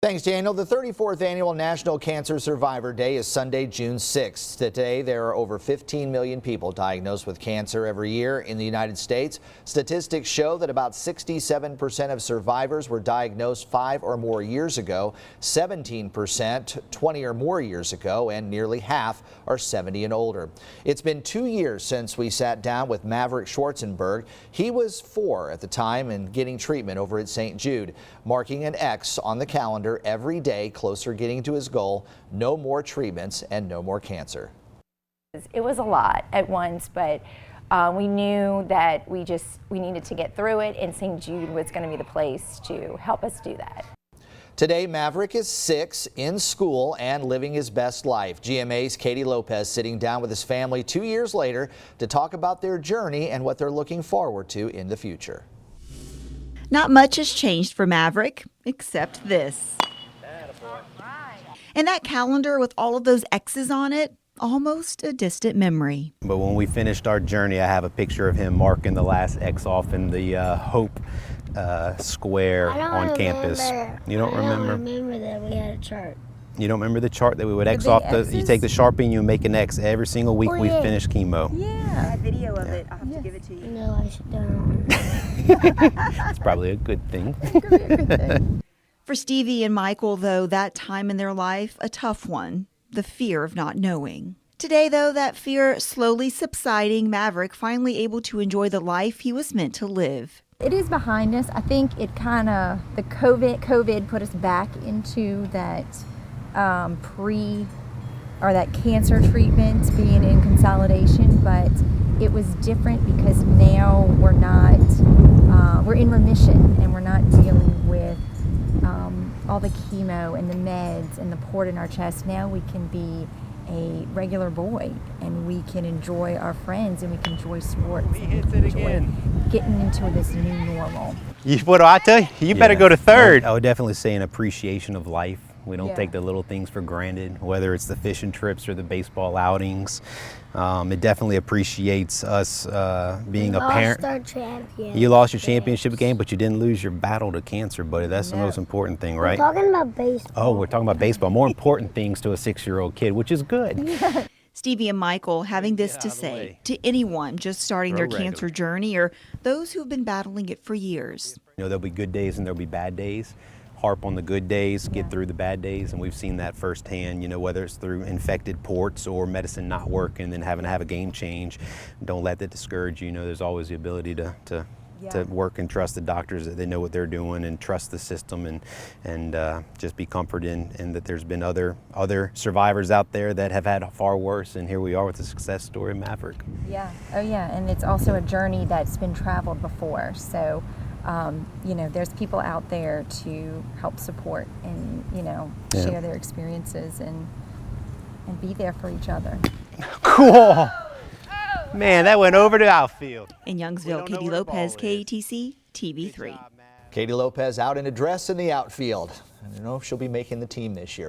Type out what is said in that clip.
Thanks, Daniel. The 34th Annual National Cancer Survivor Day is Sunday, June 6th. Today, there are over 15 million people diagnosed with cancer every year in the United States. Statistics show that about 67% of survivors were diagnosed 5 or more years ago, 17% 20 or more years ago, and nearly half are 70 and older. It's been 2 years since we sat down with Maverick Schwarzenberg. He was 4 at the time and getting treatment over at St. Jude, marking an X on the calendar every day closer getting to his goal: no more treatments and no more cancer. It was a lot at once, but we knew that we needed to get through it, and St. Jude was going to be the place to help us do that. Today, Maverick is 6, in school, and living his best life. GMA's Katie Lopez sitting down with his family 2 years later to talk about their journey and what they're looking forward to in the future. Not much has changed for Maverick, except this. And that calendar with all of those X's on it, almost a distant memory. But when we finished our journey, I have a picture of him marking the last X off in the Hope Square on campus. You don't remember? I don't remember that we had a chart. You don't remember the chart that we would X off? You take the Sharpie and you make an X every single week we finish chemo. Yeah. I have video of it. I'll have to give it to you. No, I should don't. It's probably a good thing. For Stevie and Michael, though, that time in their life, a tough one, the fear of not knowing. Today, though, that fear slowly subsiding, Maverick finally able to enjoy the life he was meant to live. It is behind us. I think it kind of, the COVID put us back into that that cancer treatment, being in consolidation, but it was different because now we're in remission and we're not dealing with all the chemo and the meds and the port in our chest. Now we can be a regular boy and we can enjoy our friends and we can enjoy sports. He hits it again. Getting into this new normal. What do I tell you? You better go to third. I would definitely say an appreciation of life. We don't take the little things for granted, whether it's the fishing trips or the baseball outings. It definitely appreciates us being a parent. You lost your championship game, but you didn't lose your battle to cancer, buddy. That's the most important thing, right? We're talking about baseball. Oh, we're talking about baseball. More important things to a 6-year-old kid, which is good. Stevie and Michael having this to say to anyone just starting their cancer journey or those who've been battling it for years. You know, there'll be good days and there'll be bad days. Harp on the good days, get through the bad days, and we've seen that firsthand, you know, whether it's through infected ports or medicine not working and then having to have a game change. Don't let that discourage you. You know, there's always the ability to work and trust the doctors, that they know what they're doing, and trust the system, and just be comforted in that there's been other survivors out there that have had far worse, and here we are with the success story of Maverick. Yeah, oh yeah, and it's also a journey that's been traveled before, so you know, there's people out there to help support and, you know, share their experiences and be there for each other. Cool. Man, that went over the outfield. In Youngsville, Katie Lopez, KATC TV3. Katie Lopez out in a dress in the outfield. I don't know if she'll be making the team this year.